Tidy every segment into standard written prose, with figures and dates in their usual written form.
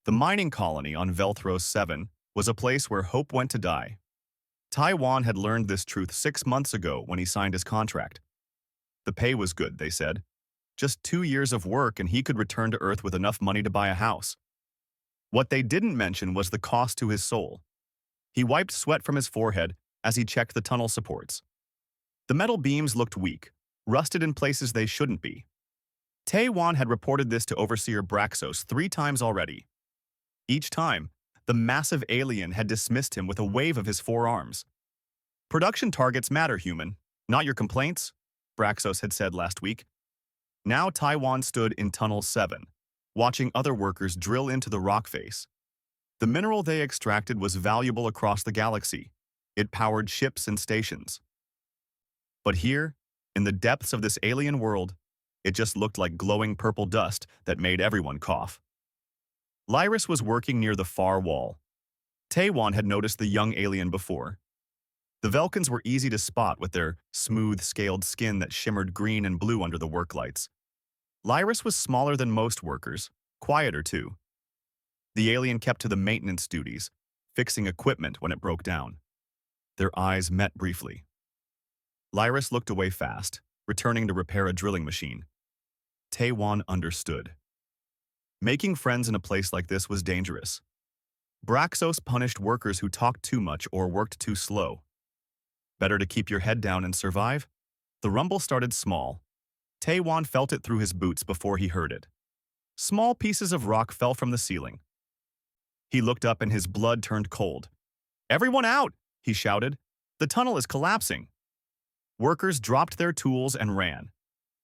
The mining colony on Velthros 7 was a place where hope went to die. Taiwan had learned this truth 6 months ago when he signed his contract. The pay was good, they said. Just 2 years of work and he could return to Earth with enough money to buy a house. What they didn't mention was the cost to his soul. He wiped sweat from his forehead as he checked the tunnel supports. The metal beams looked weak, rusted in places they shouldn't be. Taiwan had reported this to Overseer Braxos 3 times already. Each time, the massive alien had dismissed him with a wave of his 4 arms. Production targets matter, human, not your complaints, Braxos had said last week. Now Taiwan stood in Tunnel 7, watching other workers drill into the rock face. The mineral they extracted was valuable across the galaxy. It powered ships and stations. But here, in the depths of this alien world, it just looked like glowing purple dust that made everyone cough. Lyris was working near the far wall. Taiwan had noticed the young alien before. The Velkans were easy to spot with their smooth, scaled skin that shimmered green and blue under the work lights. Lyris was smaller than most workers, quieter too. The alien kept to the maintenance duties, fixing equipment when it broke down. Their eyes met briefly. Lyris looked away fast, returning to repair a drilling machine. Taiwan understood. Making friends in a place like this was dangerous. Braxos punished workers who talked too much or worked too slow. Better to keep your head down and survive? The rumble started small. Taiwan felt it through his boots before he heard it. Small pieces of rock fell from the ceiling. He looked up and his blood turned cold. "Everyone out!" he shouted. "The tunnel is collapsing." Workers dropped their tools and ran.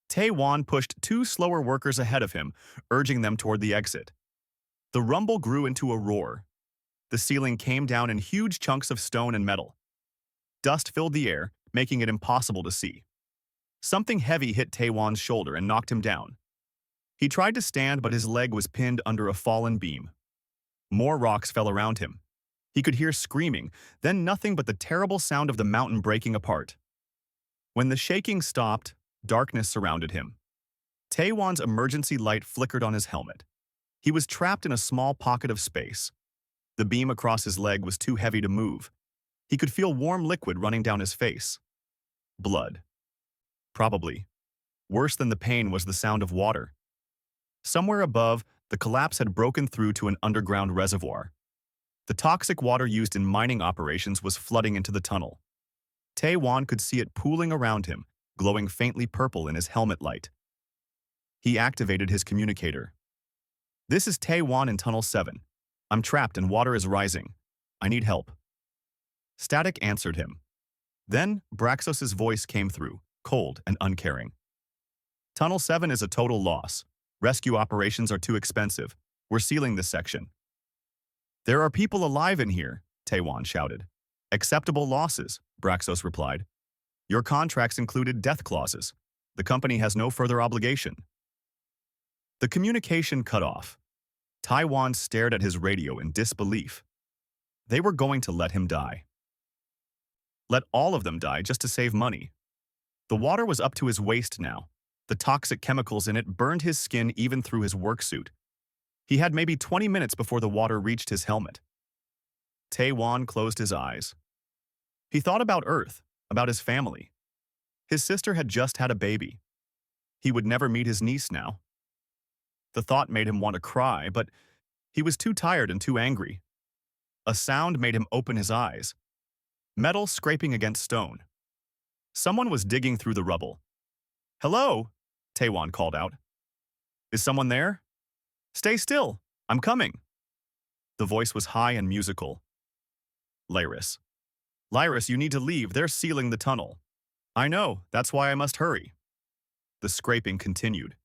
Taiwan pushed 2 slower workers ahead of him, urging them toward the exit. The rumble grew into a roar. The ceiling came down in huge chunks of stone and metal. Dust filled the air, making it impossible to see. Something heavy hit Taiwan's shoulder and knocked him down. He tried to stand, but his leg was pinned under a fallen beam. More rocks fell around him. He could hear screaming, then nothing but the terrible sound of the mountain breaking apart. When the shaking stopped, darkness surrounded him. Taiwan's emergency light flickered on his helmet. He was trapped in a small pocket of space. The beam across his leg was too heavy to move. He could feel warm liquid running down his face. Blood. Probably. Worse than the pain was the sound of water. Somewhere above, the collapse had broken through to an underground reservoir. The toxic water used in mining operations was flooding into the tunnel. Taiwan could see it pooling around him, glowing faintly purple in his helmet light. He activated his communicator. "This is Taiwan in Tunnel 7. I'm trapped and water is rising. I need help." Static answered him. Then Braxos's voice came through, cold and uncaring. "Tunnel 7 is a total loss. Rescue operations are too expensive. We're sealing this section." "There are people alive in here," Taiwan shouted. "Acceptable losses," Braxos replied. "Your contracts included death clauses. The company has no further obligation." The communication cut off. Taiwan stared at his radio in disbelief. They were going to let him die. Let all of them die just to save money. The water was up to his waist now. The toxic chemicals in it burned his skin even through his work suit. He had maybe 20 minutes before the water reached his helmet. Taiwan closed his eyes. He thought about Earth, about his family. His sister had just had a baby. He would never meet his niece now. The thought made him want to cry, but he was too tired and too angry. A sound made him open his eyes. Metal scraping against stone. Someone was digging through the rubble. "Hello?" Taiwan called out. "Is someone there?" "Stay still. I'm coming." The voice was high and musical. "Lyris. Lyris, you need to leave. They're sealing the tunnel." "I know. That's why I must hurry." The scraping continued.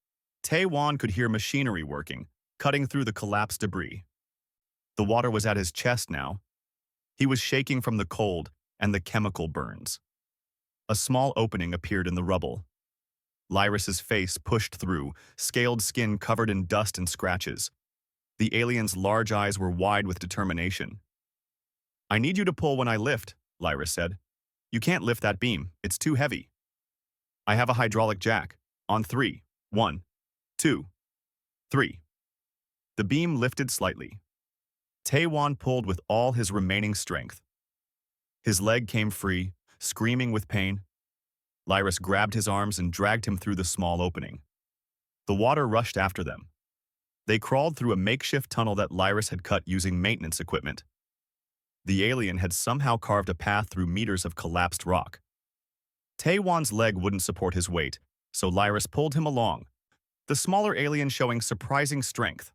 Taiwan could hear machinery working, cutting through the collapsed debris. The water was at his chest now. He was shaking from the cold and the chemical burns. A small opening appeared in the rubble. Lyris's face pushed through, scaled skin covered in dust and scratches. The alien's large eyes were wide with determination. "I need you to pull when I lift," Lyris said. "You can't lift that beam. It's too heavy." "I have a hydraulic jack. On 3. 1, 2, 3. The beam lifted slightly. Taewon pulled with all his remaining strength. His leg came free, screaming with pain. Lyris grabbed his arms and dragged him through the small opening. The water rushed after them. They crawled through a makeshift tunnel that Lyris had cut using maintenance equipment. The alien had somehow carved a path through meters of collapsed rock. Taewon's leg wouldn't support his weight, so Lyris pulled him along, the smaller alien showing surprising strength.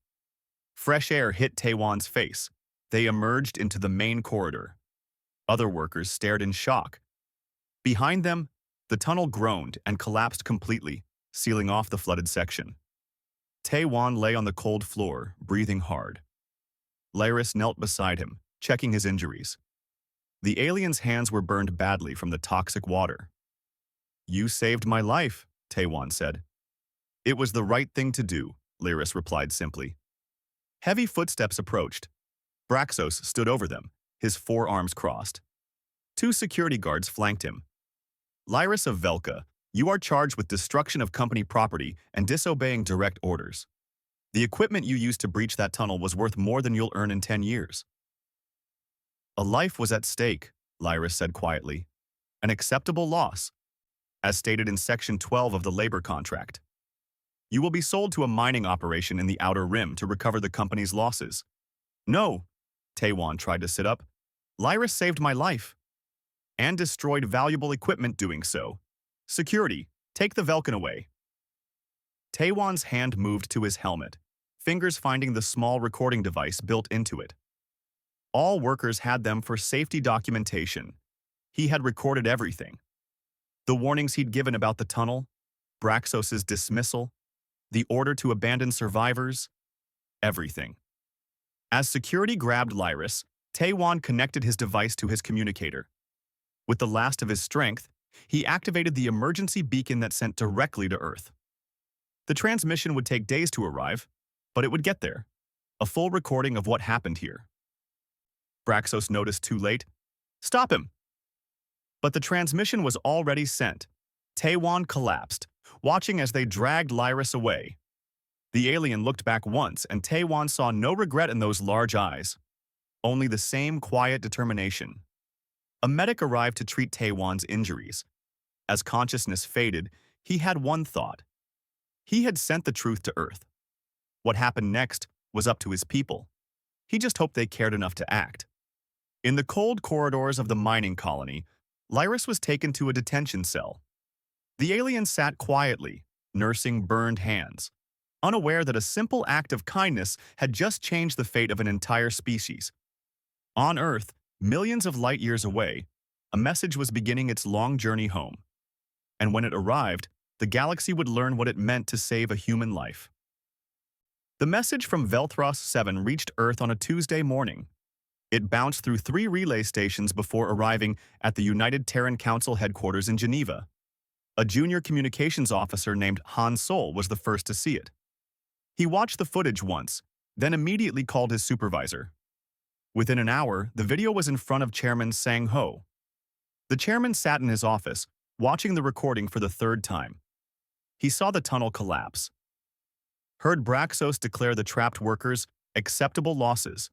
Fresh air hit Taewon's face. They emerged into the main corridor. Other workers stared in shock. Behind them, the tunnel groaned and collapsed completely, sealing off the flooded section. Taewon lay on the cold floor, breathing hard. Lyris knelt beside him, checking his injuries. The alien's hands were burned badly from the toxic water. "You saved my life," Taewon said. "It was the right thing to do," Lyris replied simply. Heavy footsteps approached. Braxos stood over them, his forearms crossed. Two security guards flanked him. "Lyris of Velka, you are charged with destruction of company property and disobeying direct orders. The equipment you used to breach that tunnel was worth more than you'll earn in 10 years. "A life was at stake," Lyris said quietly. "An acceptable loss, as stated in Section 12 of the labor contract. You will be sold to a mining operation in the Outer Rim to recover the company's losses." "No," Taewon tried to sit up. "Lyris saved my life and destroyed valuable equipment doing so. Security, take the Velkan away." Taewon's hand moved to his helmet, fingers finding the small recording device built into it. All workers had them for safety documentation. He had recorded everything. The warnings he'd given about the tunnel, Braxos's dismissal, the order to abandon survivors, everything. As security grabbed Lyris, Taewon connected his device to his communicator. With the last of his strength, he activated the emergency beacon that sent directly to Earth. The transmission would take days to arrive, but it would get there. A full recording of what happened here. Braxos noticed too late. "Stop him!" But the transmission was already sent. Taewon collapsed, watching as they dragged Lyris away. The alien looked back once, and Taewon saw no regret in those large eyes. Only the same quiet determination. A medic arrived to treat Taewon's injuries. As consciousness faded, he had one thought. He had sent the truth to Earth. What happened next was up to his people. He just hoped they cared enough to act. In the cold corridors of the mining colony, Lyris was taken to a detention cell. The alien sat quietly, nursing burned hands, unaware that a simple act of kindness had just changed the fate of an entire species. On Earth, millions of light years away, a message was beginning its long journey home. And when it arrived, the galaxy would learn what it meant to save a human life. The message from Velthros 7 reached Earth on a Tuesday morning. It bounced through 3 relay stations before arriving at the United Terran Council headquarters in Geneva. A junior communications officer named Han Sol was the first to see it. He watched the footage once, then immediately called his supervisor. Within an hour, the video was in front of Chairman Sang Ho. The chairman sat in his office, watching the recording for the 3rd time. He saw the tunnel collapse, heard Braxos declare the trapped workers acceptable losses,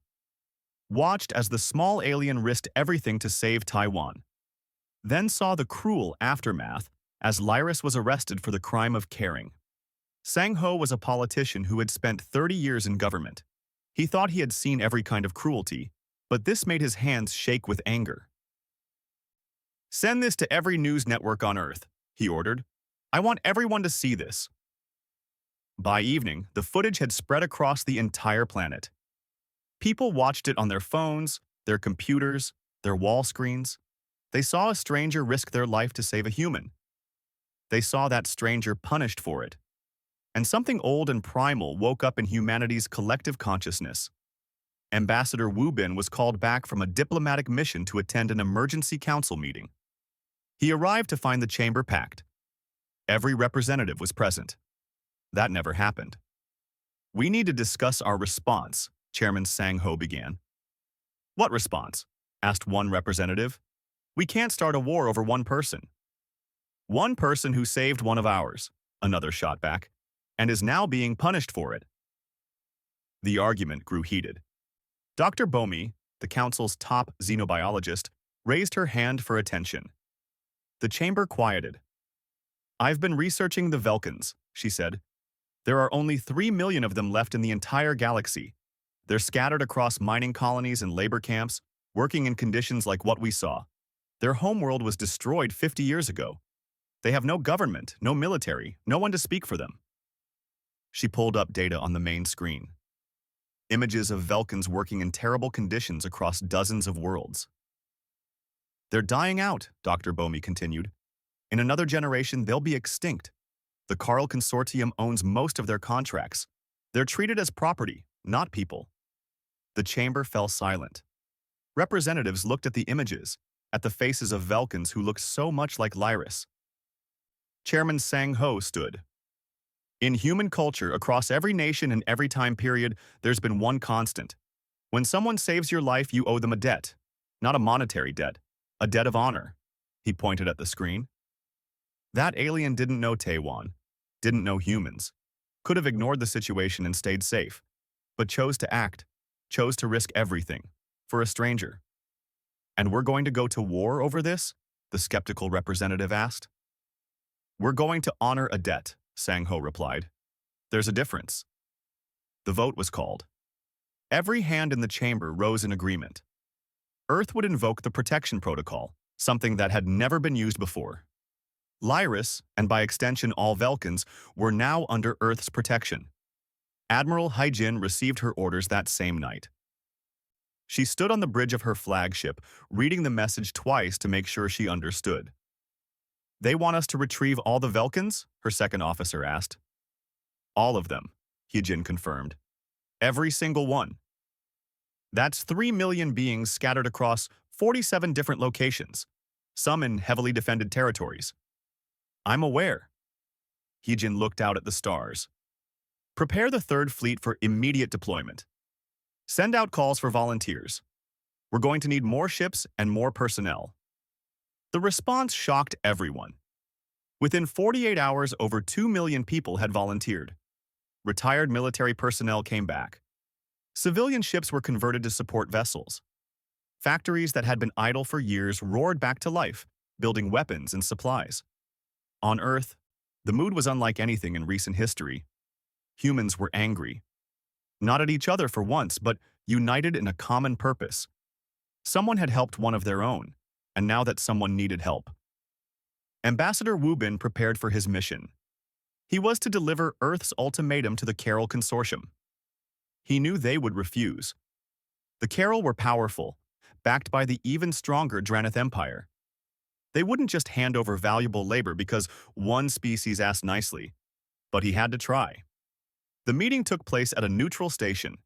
watched as the small alien risked everything to save Taewon, then saw the cruel aftermath as Lyris was arrested for the crime of caring. Sang Ho was a politician who had spent 30 years in government. He thought he had seen every kind of cruelty, but this made his hands shake with anger. "Send this to every news network on Earth," he ordered. "I want everyone to see this." By evening, the footage had spread across the entire planet. People watched it on their phones, their computers, their wall screens. They saw a stranger risk their life to save a human. They saw that stranger punished for it. And something old and primal woke up in humanity's collective consciousness. Ambassador Wu Bin was called back from a diplomatic mission to attend an emergency council meeting. He arrived to find the chamber packed. Every representative was present. That never happened. "We need to discuss our response," Chairman Sang Ho began. "What response?" asked one representative. "We can't start a war over one person." "One person who saved one of ours," another shot back, "and is now being punished for it." The argument grew heated. Dr. Bomi, the council's top xenobiologist, raised her hand for attention. The chamber quieted. "I've been researching the Velkans," she said. "There are only 3 million of them left in the entire galaxy. They're scattered across mining colonies and labor camps, working in conditions like what we saw. Their homeworld was destroyed 50 years ago. They have no government, no military, no one to speak for them." She pulled up data on the main screen. Images of Velkans working in terrible conditions across dozens of worlds. "They're dying out," Dr. Bomi continued. "In another generation, they'll be extinct. The Carl Consortium owns most of their contracts. They're treated as property, not people." The chamber fell silent. Representatives looked at the images, at the faces of Velkans who looked so much like Lyris. Chairman Sang Ho stood. "In human culture, across every nation and every time period, there's been one constant. When someone saves your life, you owe them a debt. Not a monetary debt, a debt of honor." He pointed at the screen. That alien didn't know Taiwan, didn't know humans, could have ignored the situation and stayed safe, but chose to act, chose to risk everything, for a stranger. "And we're going to go to war over this?" the skeptical representative asked. "We're going to honor a debt," Sang Ho replied. "There's a difference." The vote was called. Every hand in the chamber rose in agreement. Earth would invoke the protection protocol, something that had never been used before. Lyris, and by extension all Velkans, were now under Earth's protection. Admiral Hyjin received her orders that same night. She stood on the bridge of her flagship, reading the message twice to make sure she understood. "They want us to retrieve all the Velkans?" her second officer asked. "All of them," Hyjin confirmed. "Every single one. That's 3 million beings scattered across 47 different locations, some in heavily defended territories." "I'm aware." Hyjin looked out at the stars. "Prepare the Third Fleet for immediate deployment. Send out calls for volunteers. We're going to need more ships and more personnel." The response shocked everyone. Within 48 hours, over 2 million people had volunteered. Retired military personnel came back. Civilian ships were converted to support vessels. Factories that had been idle for years roared back to life, building weapons and supplies. On Earth, the mood was unlike anything in recent history. Humans were angry. Not at each other for once, but united in a common purpose. Someone had helped one of their own, and now that someone needed help. Ambassador Wu Bin prepared for his mission. He was to deliver Earth's ultimatum to the Carol Consortium. He knew they would refuse. The Carol were powerful, backed by the even stronger Dranith Empire. They wouldn't just hand over valuable labor because one species asked nicely, but he had to try. The meeting took place at a neutral station.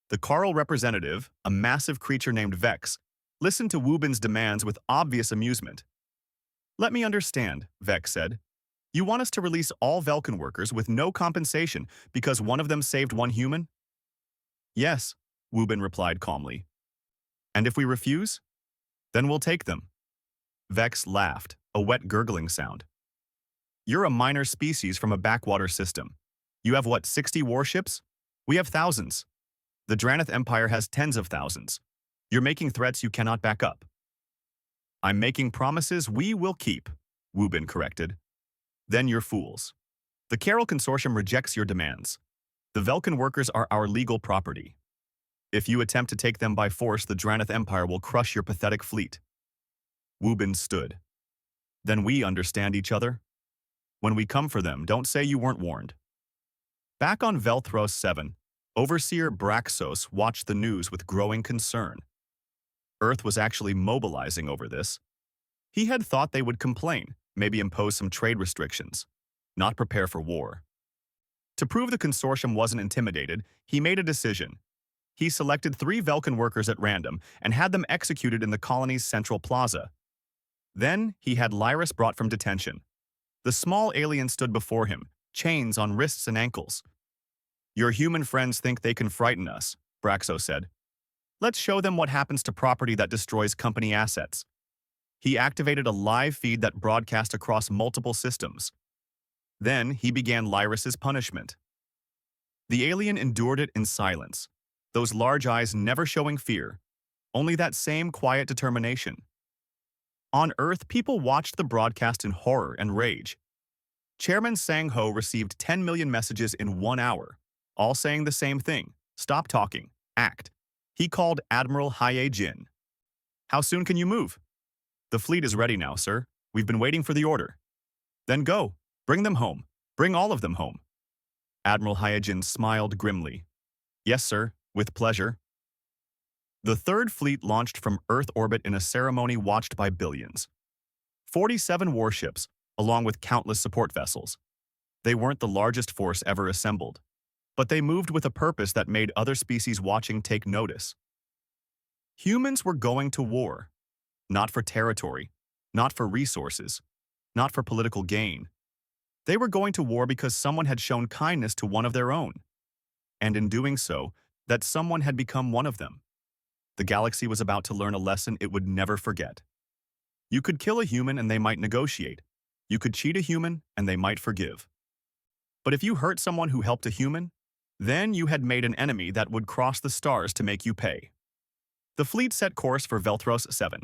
The Carl representative, a massive creature named Vex, listened to Wu Bin's demands with obvious amusement. "Let me understand," Vex said. "You want us to release all Velkan workers with no compensation because one of them saved one human?" "Yes," Wu Bin replied calmly. "And if we refuse? Then we'll take them." Vex laughed, a wet gurgling sound. "You're a minor species from a backwater system. You have what, 60 warships? We have thousands. The Dranith Empire has tens of thousands. You're making threats you cannot back up." "I'm making promises we will keep," Wu Bin corrected. "Then you're fools. The Carol Consortium rejects your demands. The Velkan workers are our legal property. If you attempt to take them by force, the Dranith Empire will crush your pathetic fleet." Wu Bin stood. "Then we understand each other? When we come for them, don't say you weren't warned." Back on Velthros 7, Overseer Braxos watched the news with growing concern. Earth was actually mobilizing over this. He had thought they would complain, maybe impose some trade restrictions, not prepare for war. To prove the consortium wasn't intimidated, he made a decision. He selected 3 Velkan workers at random and had them executed in the colony's central plaza. Then he had Lyris brought from detention. The small alien stood before him, chains on wrists and ankles. "Your human friends think they can frighten us," Braxo said. "Let's show them what happens to property that destroys company assets." He activated a live feed that broadcast across multiple systems. Then he began Lyris's punishment. The alien endured it in silence, those large eyes never showing fear, only that same quiet determination. On Earth, people watched the broadcast in horror and rage. Chairman Sang-ho received 10 million messages in 1 hour, all saying the same thing: stop talking, act. He called Admiral Hye-jin. How soon can you move? The fleet is ready now, sir. We've been waiting for the order. Then go. Bring them home. Bring all of them home. Admiral Hye-jin smiled grimly. Yes, sir, with pleasure. The Third Fleet launched from Earth orbit in a ceremony watched by billions. 47 warships, along with countless support vessels. They weren't the largest force ever assembled, but they moved with a purpose that made other species watching take notice. Humans were going to war, not for territory, not for resources, not for political gain. They were going to war because someone had shown kindness to one of their own, and in doing so, that someone had become one of them. The galaxy was about to learn a lesson it would never forget. You could kill a human and they might negotiate. You could cheat a human and they might forgive. But if you hurt someone who helped a human, then you had made an enemy that would cross the stars to make you pay. The fleet set course for Velthros 7.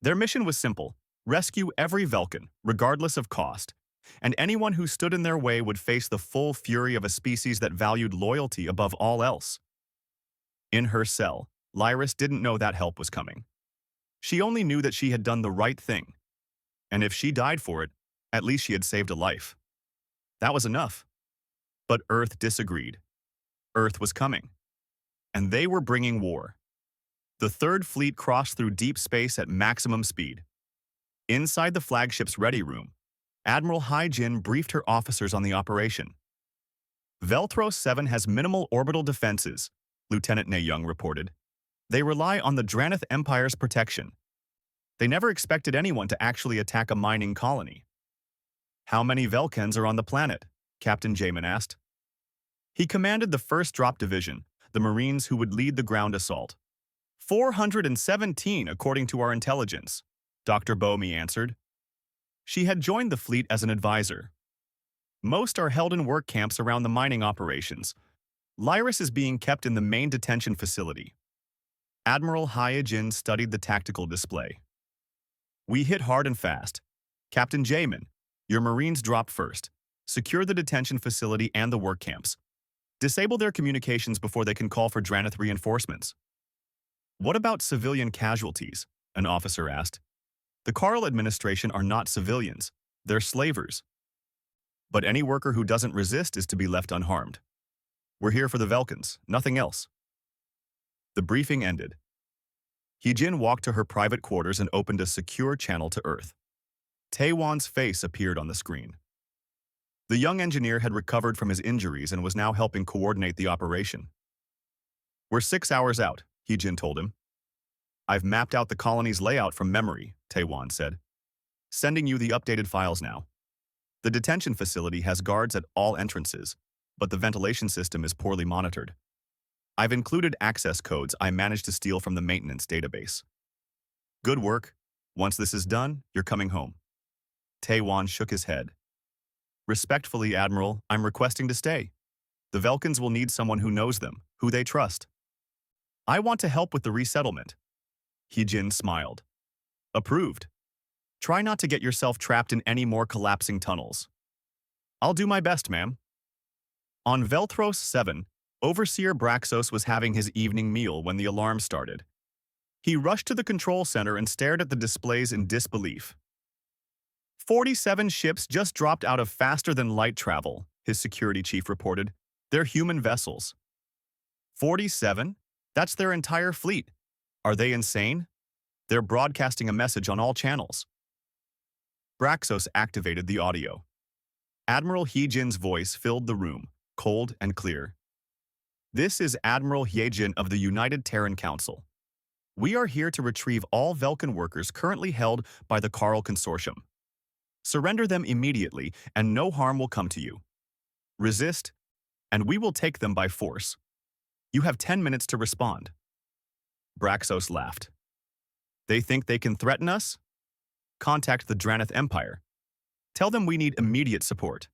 Their mission was simple: rescue every Velkan, regardless of cost, and anyone who stood in their way would face the full fury of a species that valued loyalty above all else. In her cell, Lyris didn't know that help was coming. She only knew that she had done the right thing, and if she died for it, at least she had saved a life. That was enough. But Earth disagreed. Earth was coming, and they were bringing war. The Third Fleet crossed through deep space at maximum speed. Inside the flagship's ready room, Admiral Hye-jin briefed her officers on the operation. Velthros 7 has minimal orbital defenses, Lieutenant Ne-young reported. They rely on the Dranith Empire's protection. They never expected anyone to actually attack a mining colony. How many Velkans are on the planet? Captain Jamin asked. He commanded the 1st Drop Division, the Marines who would lead the ground assault. 417, according to our intelligence, Dr. Bomi answered. She had joined the fleet as an advisor. Most are held in work camps around the mining operations. Lyris is being kept in the main detention facility. Admiral Hye-jin studied the tactical display. We hit hard and fast. Captain Jamin, your Marines drop first. Secure the detention facility and the work camps. Disable their communications before they can call for Dranith reinforcements. What about civilian casualties? An officer asked. The Carl administration are not civilians. They're slavers. But any worker who doesn't resist is to be left unharmed. We're here for the Velkans, nothing else. The briefing ended. Hye-jin walked to her private quarters and opened a secure channel to Earth. Taewon's face appeared on the screen. The young engineer had recovered from his injuries and was now helping coordinate the operation. We're 6 hours out, Hye-jin told him. I've mapped out the colony's layout from memory, Taewon said. Sending you the updated files now. The detention facility has guards at all entrances, but the ventilation system is poorly monitored. I've included access codes I managed to steal from the maintenance database. Good work. Once this is done, you're coming home. Taewon shook his head. Respectfully, Admiral, I'm requesting to stay. The Velkans will need someone who knows them, who they trust. I want to help with the resettlement. Hye-jin smiled. Approved. Try not to get yourself trapped in any more collapsing tunnels. I'll do my best, ma'am. On Velthros 7, Overseer Braxos was having his evening meal when the alarm started. He rushed to the control center and stared at the displays in disbelief. 47 ships just dropped out of faster-than-light travel, his security chief reported. They're human vessels. 47? That's their entire fleet. Are they insane? They're broadcasting a message on all channels. Braxos activated the audio. Admiral Hye-jin's voice filled the room, cold and clear. This is Admiral Hye-jin of the United Terran Council. We are here to retrieve all Velkan workers currently held by the Carl Consortium. Surrender them immediately, and no harm will come to you. Resist, and we will take them by force. You have 10 minutes to respond. Braxos laughed. They think they can threaten us? Contact the Dranith Empire. Tell them we need immediate support.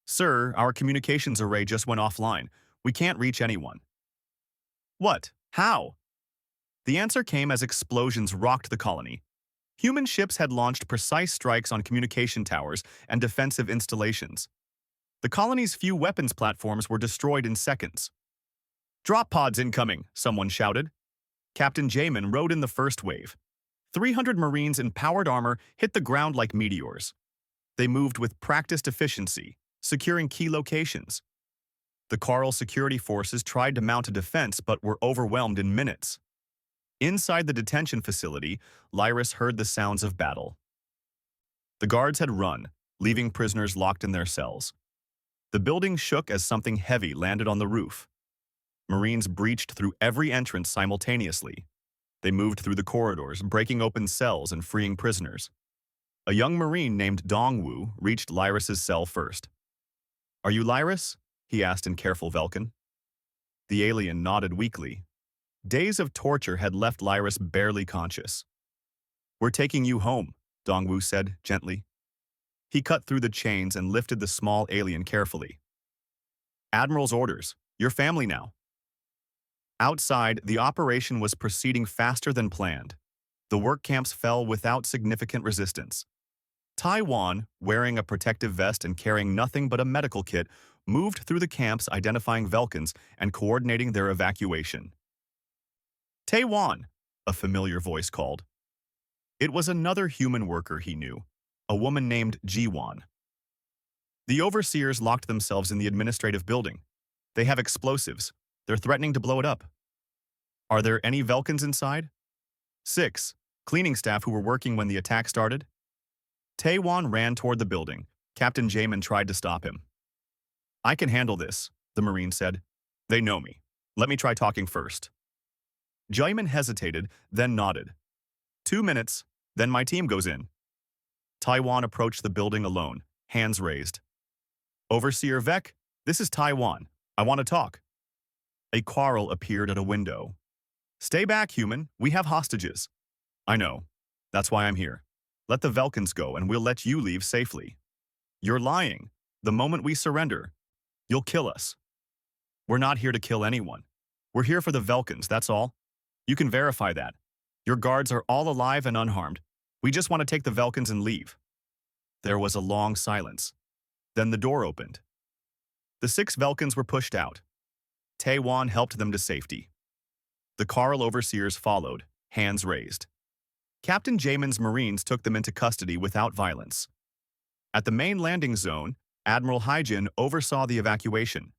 Sir, our communications array just went offline. We can't reach anyone. What? How? The answer came as explosions rocked the colony. Human ships had launched precise strikes on communication towers and defensive installations. The colony's few weapons platforms were destroyed in seconds. "Drop pods incoming," someone shouted. Captain Jamin rode in the first wave. 300 Marines in powered armor hit the ground like meteors. They moved with practiced efficiency, securing key locations. The Coral security forces tried to mount a defense but were overwhelmed in minutes. Inside the detention facility, Lyris heard the sounds of battle. The guards had run, leaving prisoners locked in their cells. The building shook as something heavy landed on the roof. Marines breached through every entrance simultaneously. They moved through the corridors, breaking open cells and freeing prisoners. A young Marine named Dongwu reached Lyris's cell first. "Are you Lyris?" he asked in careful Velkin. The alien nodded weakly. Days of torture had left Lyris barely conscious. "We're taking you home," Dongwu said gently. He cut through the chains and lifted the small alien carefully. "Admiral's orders. Your family now." Outside, the operation was proceeding faster than planned. The work camps fell without significant resistance. Taiwan, wearing a protective vest and carrying nothing but a medical kit, moved through the camps identifying Velkans and coordinating their evacuation. "Taiwan," a familiar voice called. It was another human worker he knew, a woman named Jiwan. The overseers locked themselves in the administrative building. "They have explosives. They're threatening to blow it up." "Are there any Velkans inside?" 6. Cleaning staff who were working when the attack started. Taiwan ran toward the building. Captain Jamin tried to stop him. "I can handle this," the Marine said. "They know me. Let me try talking first." Jamin hesitated, then nodded. 2 minutes, then my team goes in." Taiwan approached the building alone, hands raised. "Overseer Vec, this is Taiwan. I want to talk." A quarrel appeared at a window. "Stay back, human. We have hostages." "I know. That's why I'm here. Let the Velkans go and we'll let you leave safely." "You're lying. The moment we surrender, you'll kill us." "We're not here to kill anyone. We're here for the Velkans, that's all. You can verify that. Your guards are all alive and unharmed. We just want to take the Velkans and leave." There was a long silence. Then the door opened. The 6 Velkans were pushed out. Taiwan helped them to safety. The Coral overseers followed, hands raised. Captain Jamin's Marines took them into custody without violence. At the main landing zone, Admiral Hyjin oversaw the evacuation.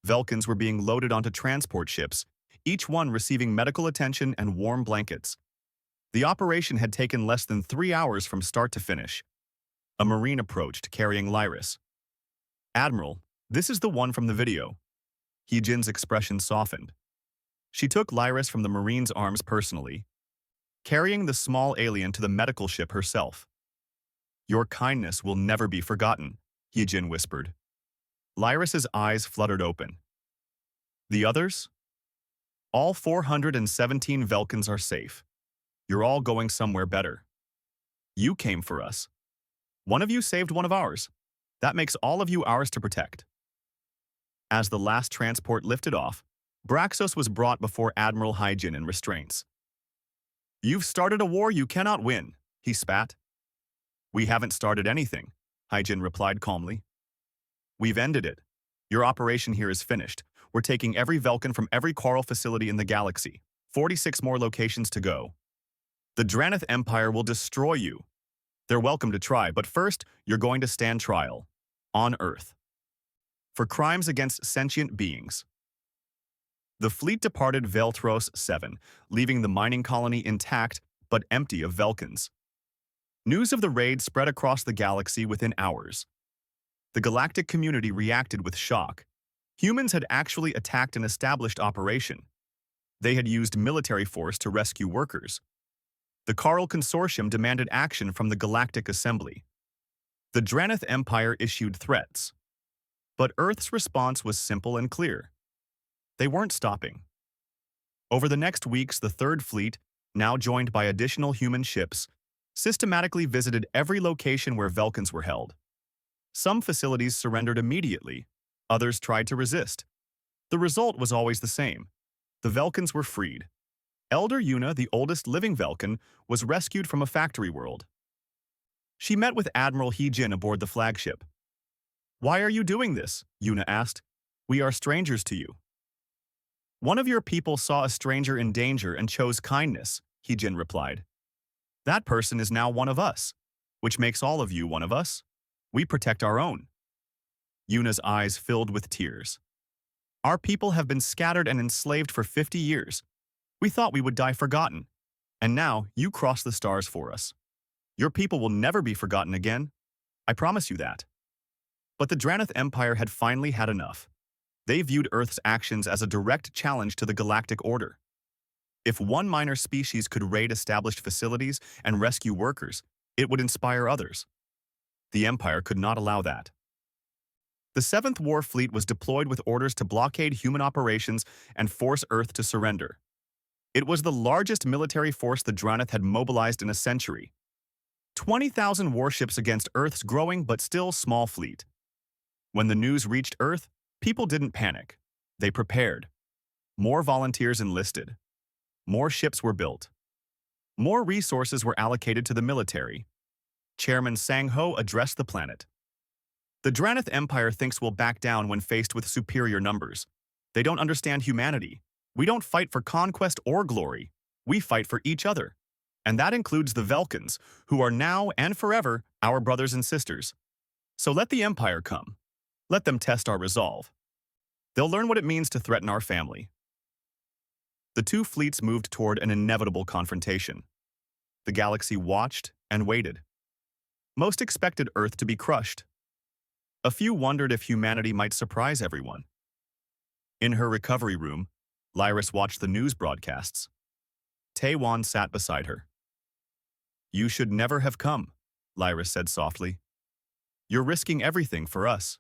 Velkans were being loaded onto transport ships, each one receiving medical attention and warm blankets. The operation had taken less than 3 hours from start to finish. A Marine approached, carrying Lyris. "Admiral, this is the one from the video." Hyjin's expression softened. She took Lyris from the Marine's arms personally, carrying the small alien to the medical ship herself. "Your kindness will never be forgotten," Hyjin whispered. Lyris's eyes fluttered open. "The others?" "All 417 Velkans are safe. You're all going somewhere better. You came for us. One of you saved one of ours. That makes all of you ours to protect." As the last transport lifted off, Braxos was brought before Admiral Hyjin in restraints. "You've started a war you cannot win," he spat. "We haven't started anything," Hyjin replied calmly. "We've ended it. Your operation here is finished. We're taking every Velkan from every Coral facility in the galaxy. 46 more locations to go. The Draneth Empire will destroy you. They're welcome to try, but first, you're going to stand trial. On Earth. For crimes against sentient beings." The fleet departed Velthros 7, leaving the mining colony intact but empty of Velkans. News of the raid spread across the galaxy within hours. The galactic community reacted with shock. Humans had actually attacked an established operation. They had used military force to rescue workers. The Coral Consortium demanded action from the Galactic Assembly. The Draneth Empire issued threats. But Earth's response was simple and clear. They weren't stopping. Over the next weeks, the Third Fleet, now joined by additional human ships, systematically visited every location where Velkans were held. Some facilities surrendered immediately. Others tried to resist. The result was always the same. The Velkans were freed. Elder Yuna, the oldest living Velkan, was rescued from a factory world. She met with Admiral He-jin aboard the flagship. "Why are you doing this?" Yuna asked. "We are strangers to you." "One of your people saw a stranger in danger and chose kindness," He-jin replied. "That person is now one of us, which makes all of you one of us. We protect our own." Yuna's eyes filled with tears. "Our people have been scattered and enslaved for 50 years. We thought we would die forgotten. And now you cross the stars for us. Your people will never be forgotten again. I promise you that." But the Dranath Empire had finally had enough. They viewed Earth's actions as a direct challenge to the galactic order. If one minor species could raid established facilities and rescue workers, it would inspire others. The Empire could not allow that. The 7th War Fleet was deployed with orders to blockade human operations and force Earth to surrender. It was the largest military force the Dranath had mobilized in a century. 20,000 warships against Earth's growing but still small fleet. When the news reached Earth, people didn't panic. They prepared. More volunteers enlisted. More ships were built. More resources were allocated to the military. Chairman Sang-ho addressed the planet. "The Dranath Empire thinks we'll back down when faced with superior numbers. They don't understand humanity. We don't fight for conquest or glory. We fight for each other. And that includes the Velkans, who are now and forever our brothers and sisters. So let the Empire come. Let them test our resolve. They'll learn what it means to threaten our family." The two fleets moved toward an inevitable confrontation. The galaxy watched and waited. Most expected Earth to be crushed. A few wondered if humanity might surprise everyone. In her recovery room, Lyris watched the news broadcasts. Taewon sat beside her. "You should never have come," Lyris said softly. "You're risking everything for us."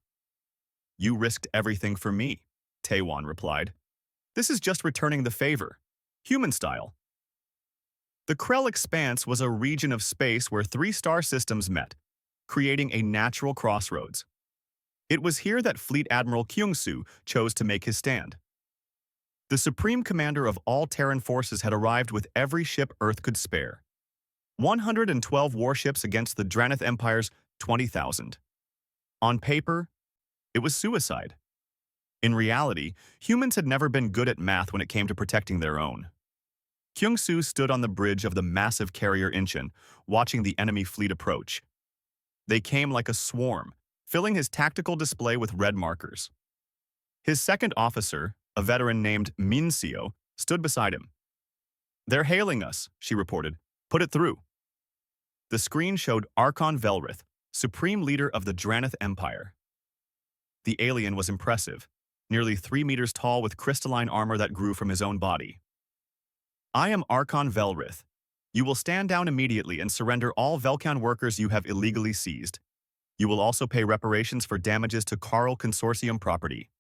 "You risked everything for me," Taewon replied. "This is just returning the favor, human style." The Krell Expanse was a region of space where 3 star systems met, creating a natural crossroads. It was here that Fleet Admiral Kyung-soo chose to make his stand. The supreme commander of all Terran forces had arrived with every ship Earth could spare. 112 warships against the Dranath Empire's 20,000. On paper, it was suicide. In reality, humans had never been good at math when it came to protecting their own. Kyung-soo stood on the bridge of the massive carrier Incheon, watching the enemy fleet approach. They came like a swarm, filling his tactical display with red markers. His second officer, a veteran named Min Seo, stood beside him. "They're hailing us," she reported. "Put it through." The screen showed Archon Velrith, supreme leader of the Dranath Empire. The alien was impressive, nearly 3 meters tall with crystalline armor that grew from his own body. "I am Archon Velrith. You will stand down immediately and surrender all Velkan workers you have illegally seized. You will also pay reparations for damages to Carl Consortium property."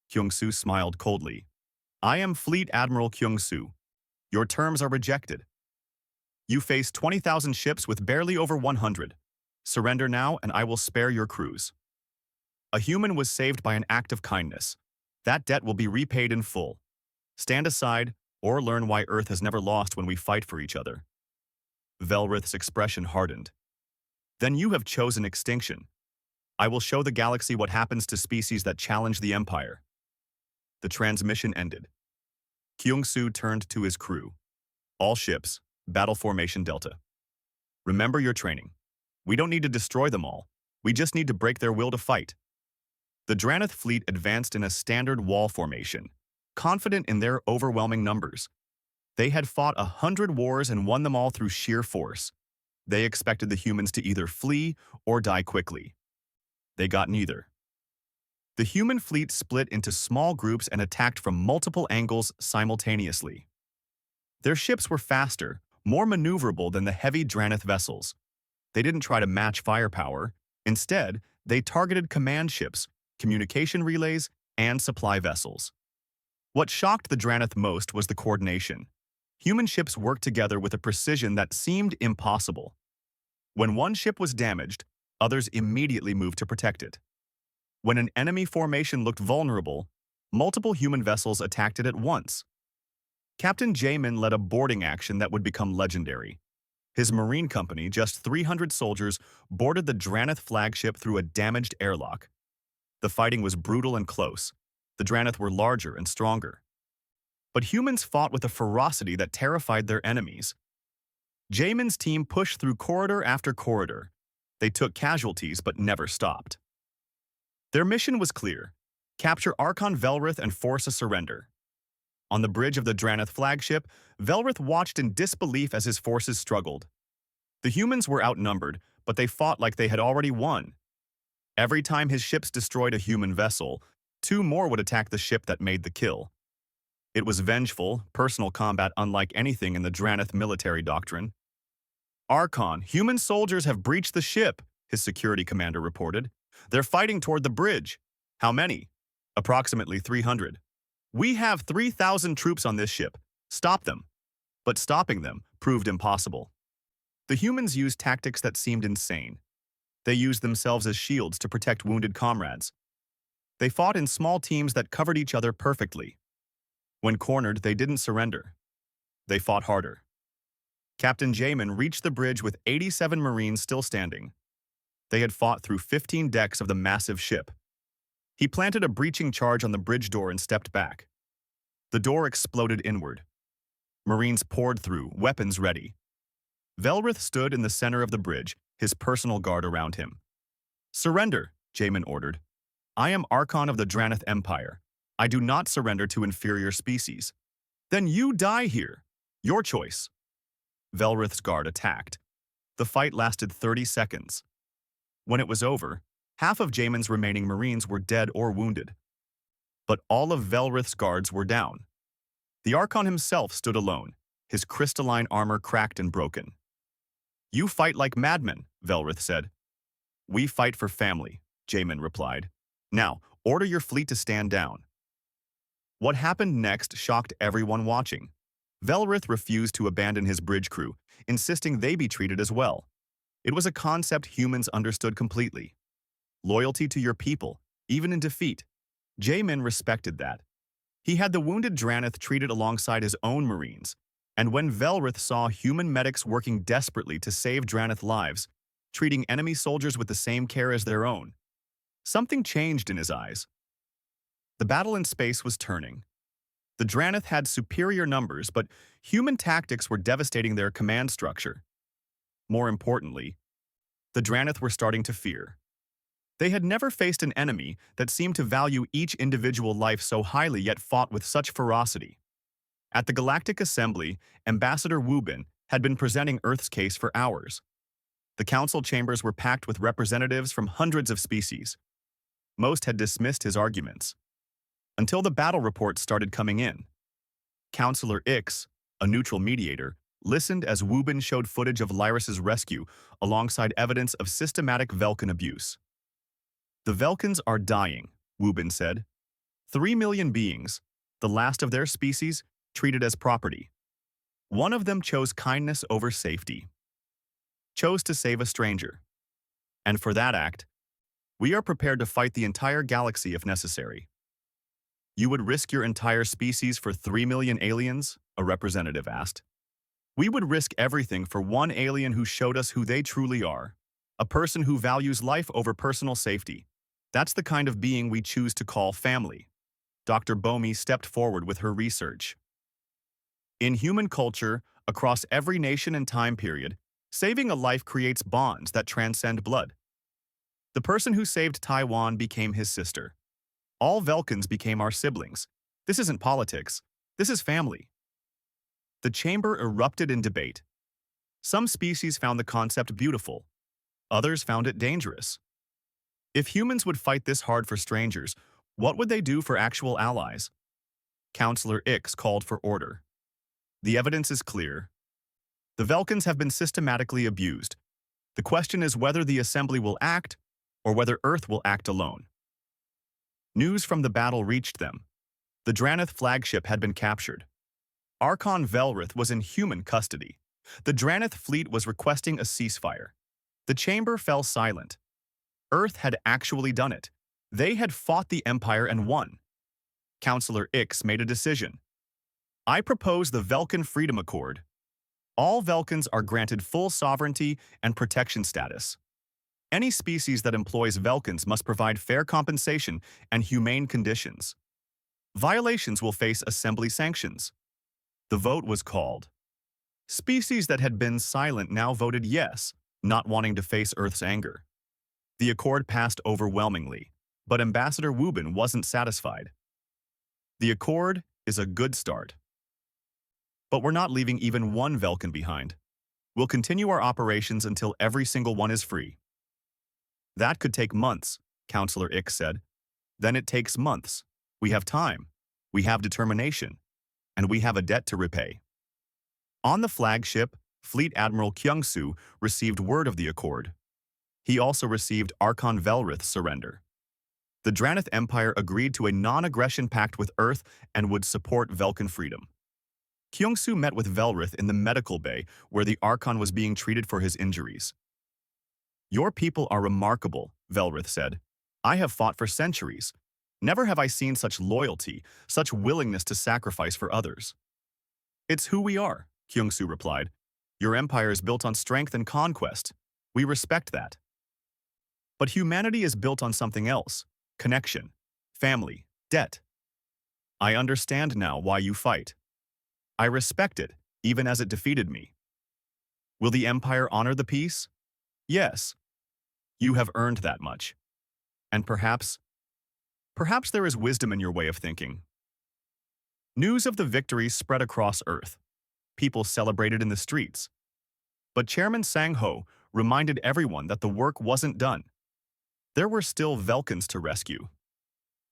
Kyung-soo smiled coldly. "I am Fleet Admiral Kyung-soo. Your terms are rejected. You face 20,000 ships with barely over 100. Surrender now and I will spare your crews. A human was saved by an act of kindness. That debt will be repaid in full. Stand aside or learn why Earth has never lost when we fight for each other." Velrith's expression hardened. "Then you have chosen extinction. I will show the galaxy what happens to species that challenge the Empire." The transmission ended. Kyung-soo turned to his crew. "All ships, battle formation Delta. Remember your training. We don't need to destroy them all. We just need to break their will to fight." The Dranath fleet advanced in a standard wall formation, confident in their overwhelming numbers. They had fought 100 wars and won them all through sheer force. They expected the humans to either flee or die quickly. They got neither. The human fleet split into small groups and attacked from multiple angles simultaneously. Their ships were faster, more maneuverable than the heavy Dranath vessels. They didn't try to match firepower. Instead, they targeted command ships, communication relays, and supply vessels. What shocked the Dranath most was the coordination. Human ships worked together with a precision that seemed impossible. When one ship was damaged, others immediately moved to protect it. When an enemy formation looked vulnerable, multiple human vessels attacked it at once, Captain Jamin led a boarding action that would become legendary. His marine company, just 300 soldiers, boarded the Draneth flagship through a damaged airlock. The fighting was brutal and close. The Draneth were larger and stronger. But humans fought with a ferocity that terrified their enemies. Jamin's team pushed through corridor after corridor. They took casualties but never stopped. Their mission was clear: capture Archon Velrith and force a surrender. On the bridge of the Draneth flagship, Velrith watched in disbelief as his forces struggled. The humans were outnumbered, but they fought like they had already won. Every time his ships destroyed a human vessel, 2 more would attack the ship that made the kill. It was vengeful, personal combat unlike anything in the Draneth military doctrine. Archon, human soldiers have breached the ship, his security commander reported. They're fighting toward the bridge. How many? Approximately 300. We have 3,000 troops on this ship. Stop them. But stopping them proved impossible. The humans used tactics that seemed insane. They used themselves as shields to protect wounded comrades. They fought in small teams that covered each other perfectly. When cornered, they didn't surrender. They fought harder. Captain Jamin reached the bridge with 87 Marines still standing. They had fought through 15 decks of the massive ship. He planted a breaching charge on the bridge door and stepped back. The door exploded inward. Marines poured through, weapons ready. Velrith stood in the center of the bridge, his personal guard around him. "Surrender," Jamin ordered. "I am Archon of the Draneth Empire. I do not surrender to inferior species." "Then you die here. Your choice." Velrith's guard attacked. The fight lasted 30 seconds. When it was over, half of Jamin's remaining Marines were dead or wounded. But all of Velrith's guards were down. The Archon himself stood alone, his crystalline armor cracked and broken. "You fight like madmen," Velrith said. "We fight for family," Jamin replied. "Now, order your fleet to stand down." What happened next shocked everyone watching. Velrith refused to abandon his bridge crew, insisting they be treated as well. It was a concept humans understood completely. Loyalty to your people, even in defeat. Jamin respected that. He had the wounded Draneth treated alongside his own Marines, and when Velrith saw human medics working desperately to save Draneth lives, treating enemy soldiers with the same care as their own, something changed in his eyes. The battle in space was turning. The Draneth had superior numbers, but human tactics were devastating their command structure. More importantly, the Draneth were starting to fear. They had never faced an enemy that seemed to value each individual life so highly yet fought with such ferocity. At the Galactic Assembly, Ambassador Wubin had been presenting Earth's case for hours. The council chambers were packed with representatives from hundreds of species. Most had dismissed his arguments. Until the battle reports started coming in. Counselor Ix, a neutral mediator, listened as Wubin showed footage of Lyris's rescue alongside evidence of systematic Velkan abuse. "The Velkans are dying," Wubin said. 3 million beings, the last of their species, treated as property. One of them chose kindness over safety. Chose to save a stranger. And for that act, we are prepared to fight the entire galaxy if necessary. "You would risk your entire species for 3 million aliens?" a representative asked. "We would risk everything for one alien who showed us who they truly are. A person who values life over personal safety. That's the kind of being we choose to call family." Dr. Bomi stepped forward with her research. In human culture, across every nation and time period, saving a life creates bonds that transcend blood. The person who saved Taiwan became his sister. All Velkans became our siblings. This isn't politics. This is family. The chamber erupted in debate. Some species found the concept beautiful. Others found it dangerous. If humans would fight this hard for strangers, what would they do for actual allies? Counselor Ix called for order. "The evidence is clear. The Velkans have been systematically abused. The question is whether the Assembly will act or whether Earth will act alone." News from the battle reached them. The Draneth flagship had been captured. Archon Velrith was in human custody. The Draneth fleet was requesting a ceasefire. The chamber fell silent. Earth had actually done it. They had fought the Empire and won. Counselor Ix made a decision. I propose the Velkan Freedom Accord. All Velkans are granted full sovereignty and protection status. Any species that employs Velkans must provide fair compensation and humane conditions. Violations will face assembly sanctions. The vote was called. Species that had been silent now voted yes, not wanting to face Earth's anger. The accord passed overwhelmingly, but Ambassador Wubin wasn't satisfied. The accord is a good start. But we're not leaving even one Velkan behind. We'll continue our operations until every single one is free. That could take months, Counselor Ick said. Then it takes months. We have time. We have determination. And we have a debt to repay. On the flagship, Fleet Admiral Kyung-soo received word of the accord. He also received Archon Velrith's surrender. The Dranith Empire agreed to a non-aggression pact with Earth and would support Velkan freedom. Kyung-soo met with Velrith in the medical bay where the Archon was being treated for his injuries. Your people are remarkable, Velrith said. I have fought for centuries. Never have I seen such loyalty, such willingness to sacrifice for others. It's who we are, Kyung-soo replied. Your empire is built on strength and conquest. We respect that. But humanity is built on something else: connection, family, debt. I understand now why you fight. I respect it, even as it defeated me. Will the Empire honor the peace? Yes. You have earned that much. And perhaps there is wisdom in your way of thinking. News of the victory spread across Earth. People celebrated in the streets. But Chairman Sang-ho reminded everyone that the work wasn't done. There were still Velkans to rescue.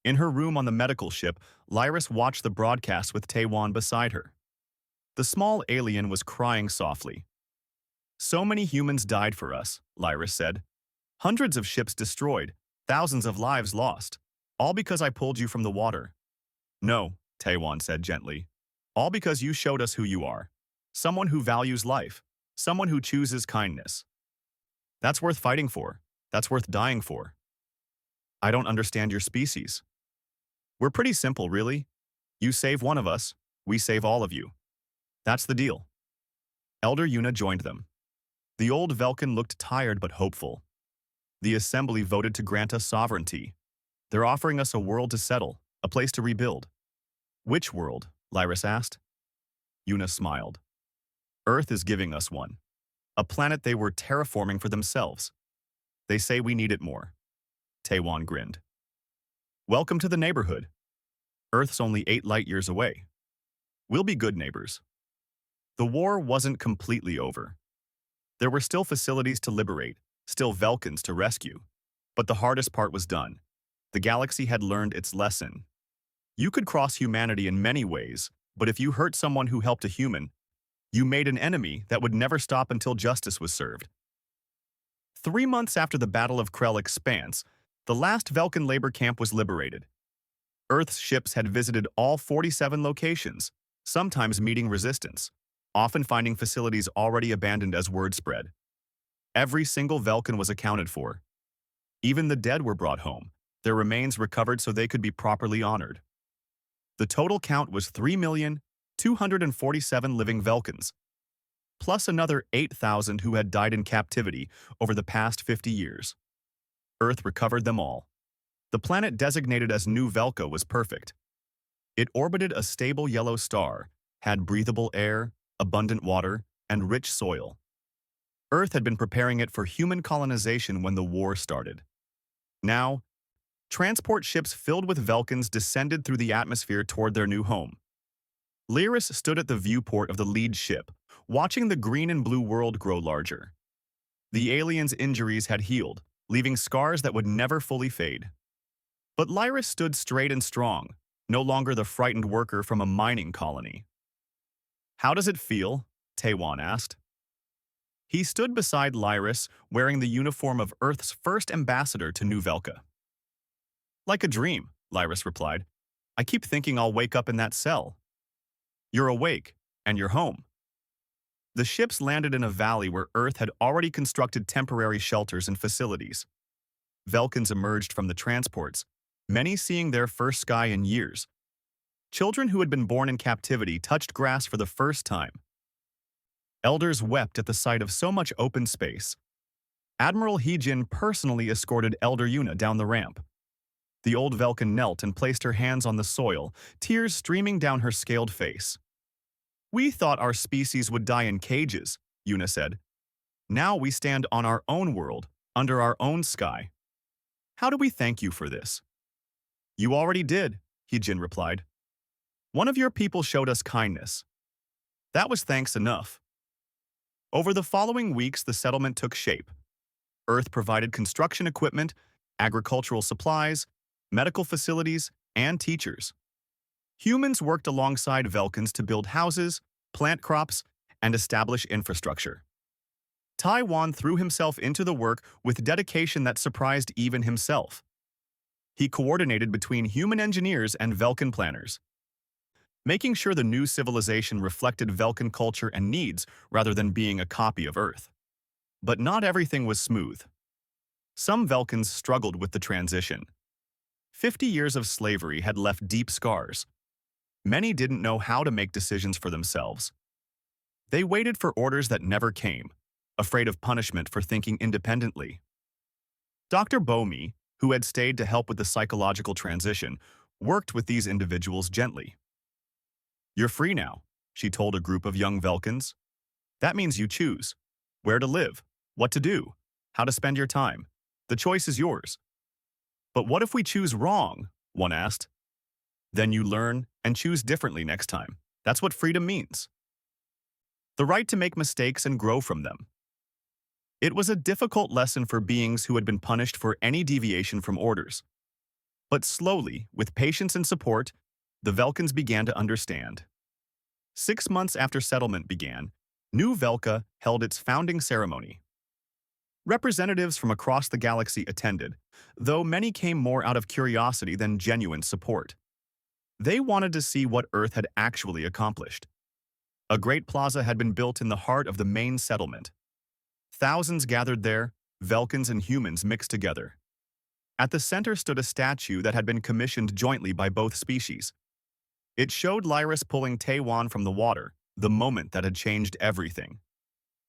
In her room on the medical ship, Lyris watched the broadcast with Taewon beside her. The small alien was crying softly. So many humans died for us, Lyris said. Hundreds of ships destroyed, thousands of lives lost, all because I pulled you from the water. No, Taewon said gently. All because you showed us who you are. Someone who values life. Someone who chooses kindness. That's worth fighting for. That's worth dying for. I don't understand your species. We're pretty simple, really. You save one of us, we save all of you. That's the deal. Elder Yuna joined them. The old Velkan looked tired but hopeful. The assembly voted to grant us sovereignty. They're offering us a world to settle, a place to rebuild. Which world? Lyris asked. Yuna smiled. Earth is giving us one. A planet they were terraforming for themselves. They say we need it more. Taewon grinned. Welcome to the neighborhood. Earth's only 8 light years away. We'll be good neighbors. The war wasn't completely over. There were still facilities to liberate, still Velkans to rescue. But the hardest part was done. The galaxy had learned its lesson. You could cross humanity in many ways, but if you hurt someone who helped a human, you made an enemy that would never stop until justice was served. 3 months after the Battle of Krell Expanse, the last Velkan labor camp was liberated. Earth's ships had visited all 47 locations, sometimes meeting resistance, often finding facilities already abandoned as word spread. Every single Velkan was accounted for. Even the dead were brought home, their remains recovered so they could be properly honored. The total count was 3,247 living Velkans, plus another 8,000 who had died in captivity over the past 50 years. Earth recovered them all. The planet designated as New Velka was perfect. It orbited a stable yellow star, had breathable air, abundant water, and rich soil. Earth had been preparing it for human colonization when the war started. Now, transport ships filled with Velkans descended through the atmosphere toward their new home. Lyris stood at the viewport of the lead ship, watching the green and blue world grow larger. The aliens' injuries had healed, leaving scars that would never fully fade. But Lyris stood straight and strong, no longer the frightened worker from a mining colony. How does it feel? Taewon asked. He stood beside Lyris, wearing the uniform of Earth's first ambassador to New Velka. Like a dream, Lyris replied. I keep thinking I'll wake up in that cell. You're awake, and you're home. The ships landed in a valley where Earth had already constructed temporary shelters and facilities. Velkans emerged from the transports, many seeing their first sky in years. Children who had been born in captivity touched grass for the first time. Elders wept at the sight of so much open space. Admiral Heejin personally escorted Elder Yuna down the ramp. The old Velkin knelt and placed her hands on the soil, tears streaming down her scaled face. "We thought our species would die in cages," Yuna said. "Now we stand on our own world, under our own sky. How do we thank you for this?" "You already did," Heejin replied. "One of your people showed us kindness. That was thanks enough." Over the following weeks, the settlement took shape. Earth provided construction equipment, agricultural supplies, medical facilities, and teachers. Humans worked alongside Velkins to build houses, plant crops, and establish infrastructure. Taiwan threw himself into the work with dedication that surprised even himself. He coordinated between human engineers and Velkin planners, making sure the new civilization reflected Velkin culture and needs rather than being a copy of Earth. But not everything was smooth. Some Velkins struggled with the transition. 50 years of slavery had left deep scars. Many didn't know how to make decisions for themselves. They waited for orders that never came, afraid of punishment for thinking independently. Dr. Bomi, who had stayed to help with the psychological transition, worked with these individuals gently. "You're free now," she told a group of young Velkins. "That means you choose where to live, what to do, how to spend your time. The choice is yours." "But what if we choose wrong?" one asked. "Then you learn and choose differently next time. That's what freedom means. The right to make mistakes and grow from them." It was a difficult lesson for beings who had been punished for any deviation from orders. But slowly, with patience and support, the Velkins began to understand. 6 months after settlement began, New Velka held its founding ceremony. Representatives from across the galaxy attended, though many came more out of curiosity than genuine support. They wanted to see what Earth had actually accomplished. A great plaza had been built in the heart of the main settlement. Thousands gathered there, Velkins and humans mixed together. At the center stood a statue that had been commissioned jointly by both species. It showed Lyris pulling Taiwan from the water, the moment that had changed everything.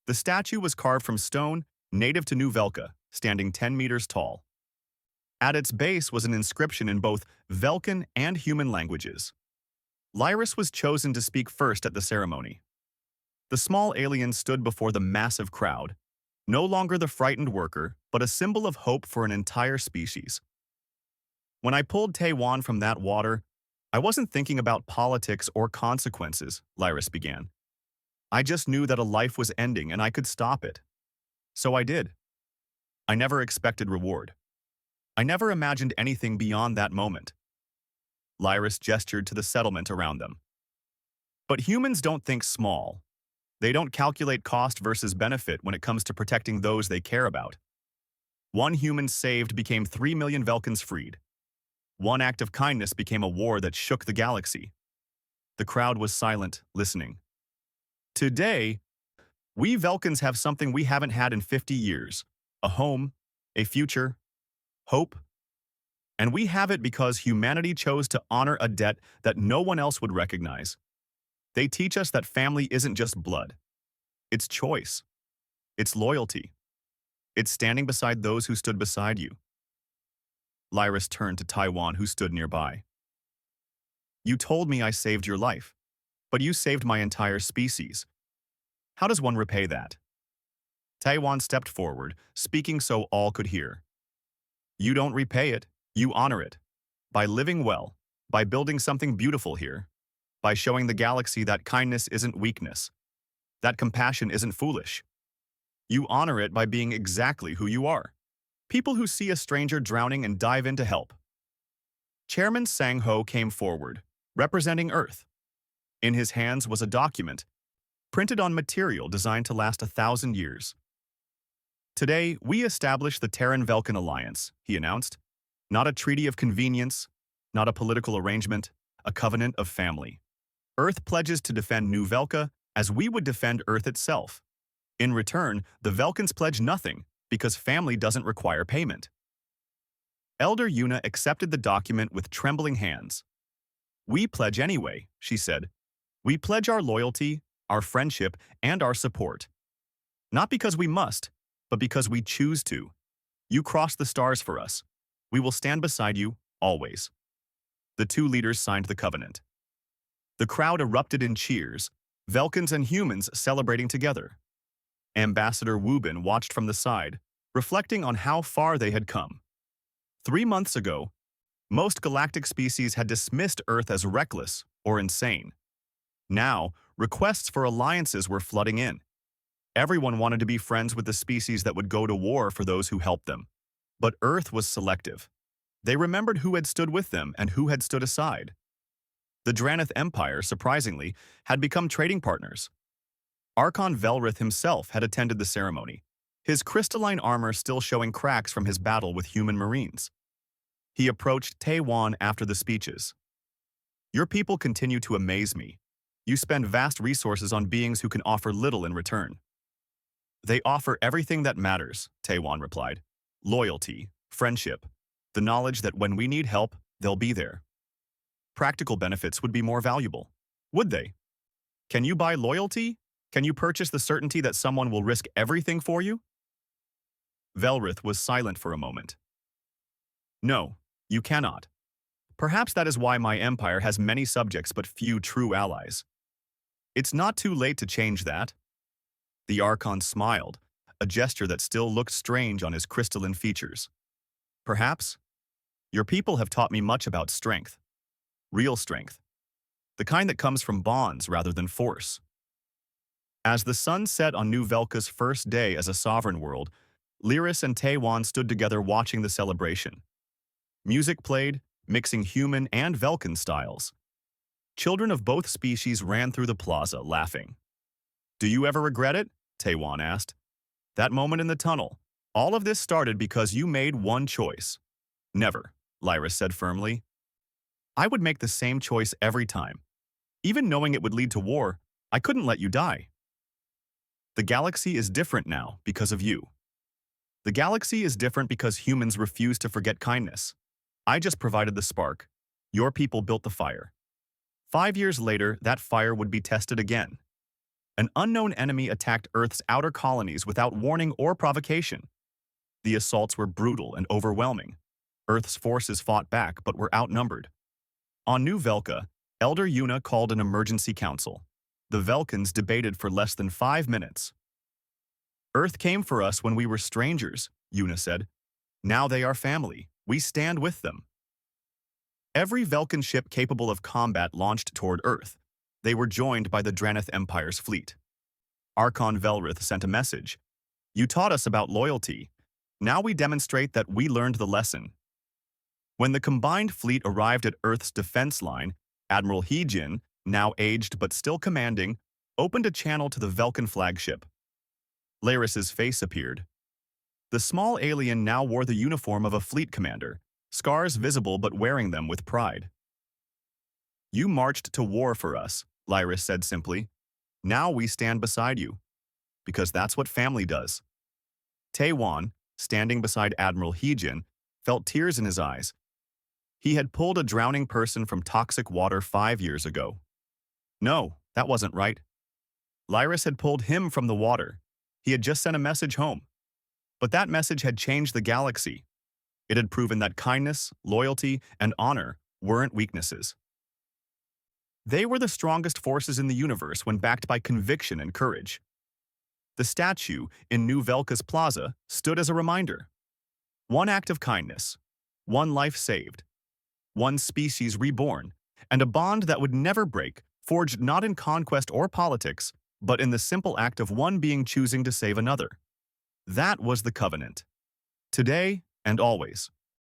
The statue was carved from stone, native to New Velka, standing 10 meters tall. At its base was an inscription in both Velkin and human languages. Lyris was chosen to speak first at the ceremony. The small alien stood before the massive crowd, no longer the frightened worker, but a symbol of hope for an entire species. "When I pulled Taiwan from that water, I wasn't thinking about politics or consequences," Lyris began. "I just knew that a life was ending and I could stop it. So I did. I never expected reward. I never imagined anything beyond that moment." Lyris gestured to the settlement around them. "But humans don't think small. They don't calculate cost versus benefit when it comes to protecting those they care about. One human saved became 3 million Velkins freed. One act of kindness became a war that shook the galaxy." The crowd was silent, listening. "Today, we Velkins have something we haven't had in 50 years. A home, a future, hope. And we have it because humanity chose to honor a debt that no one else would recognize. They teach us that family isn't just blood. It's choice. It's loyalty. It's standing beside those who stood beside you." Lyris turned to Taiwan, who stood nearby. "You told me I saved your life, but you saved my entire species. How does one repay that?" Taiwan stepped forward, speaking so all could hear. "You don't repay it, you honor it. By living well, by building something beautiful here, by showing the galaxy that kindness isn't weakness, that compassion isn't foolish. You honor it by being exactly who you are. People who see a stranger drowning and dive in to help." Chairman Sang Ho came forward, representing Earth. In his hands was a document, printed on material designed to last 1,000 years. "Today, we establish the Terran-Velkin Alliance," he announced. "Not a treaty of convenience, not a political arrangement, a covenant of family. Earth pledges to defend New Velka as we would defend Earth itself. In return, the Velkins pledge nothing, because family doesn't require payment." Elder Yuna accepted the document with trembling hands. We pledge anyway, she said. We pledge our loyalty, our friendship, and our support. Not because we must, but because we choose to. You cross the stars for us. We will stand beside you, always. The two leaders signed the covenant. The crowd erupted in cheers, Velkans and humans celebrating together. Ambassador Wubin watched from the side, reflecting on how far they had come. 3 months ago, most galactic species had dismissed Earth as reckless or insane. Now, requests for alliances were flooding in. Everyone wanted to be friends with the species that would go to war for those who helped them. But Earth was selective. They remembered who had stood with them and who had stood aside. The Draneth Empire, surprisingly, had become trading partners. Archon Velrith himself had attended the ceremony, his crystalline armor still showing cracks from his battle with human marines. He approached Taiwan after the speeches. Your people continue to amaze me. You spend vast resources on beings who can offer little in return. They offer everything that matters, Taiwan replied. Loyalty, friendship, the knowledge that when we need help, they'll be there. Practical benefits would be more valuable, would they? Can you buy loyalty? Can you purchase the certainty that someone will risk everything for you? Velrith was silent for a moment. No, you cannot. Perhaps that is why my empire has many subjects but few true allies. It's not too late to change that. The Archon smiled, a gesture that still looked strange on his crystalline features. Perhaps. Your people have taught me much about strength. Real strength. The kind that comes from bonds rather than force. As the sun set on New Velka's first day as a sovereign world, Lyris and Taiwan stood together watching the celebration. Music played, mixing human and Velkan styles. Children of both species ran through the plaza, laughing. Do you ever regret it? Taiwan asked. That moment in the tunnel. All of this started because you made one choice. Never, Lyris said firmly. I would make the same choice every time. Even knowing it would lead to war, I couldn't let you die. The galaxy is different now because of you. The galaxy is different because humans refuse to forget kindness. I just provided the spark. Your people built the fire. 5 years later, that fire would be tested again. An unknown enemy attacked Earth's outer colonies without warning or provocation. The assaults were brutal and overwhelming. Earth's forces fought back but were outnumbered. On New Velka, Elder Yuna called an emergency council. The Velkans debated for less than 5 minutes. Earth came for us when we were strangers, Yuna said. Now they are family. We stand with them. Every Velkan ship capable of combat launched toward Earth. They were joined by the Draneth Empire's fleet. Archon Velrith sent a message. You taught us about loyalty. Now we demonstrate that we learned the lesson. When the combined fleet arrived at Earth's defense line, Admiral Heejin, now aged but still commanding, opened a channel to the Velkan flagship. Laris's face appeared. The small alien now wore the uniform of a fleet commander, scars visible but wearing them with pride. You marched to war for us, Lyris said simply. Now we stand beside you. Because that's what family does. Taiwan, standing beside Admiral Heejin, felt tears in his eyes. He had pulled a drowning person from toxic water 5 years ago. No, that wasn't right. Lyris had pulled him from the water. He had just sent a message home. But that message had changed the galaxy. It had proven that kindness, loyalty, and honor weren't weaknesses. They were the strongest forces in the universe when backed by conviction and courage. The statue in New Velka's plaza stood as a reminder. One act of kindness, one life saved, one species reborn, and a bond that would never break, forged not in conquest or politics, but in the simple act of one being choosing to save another. That was the covenant. Today and always.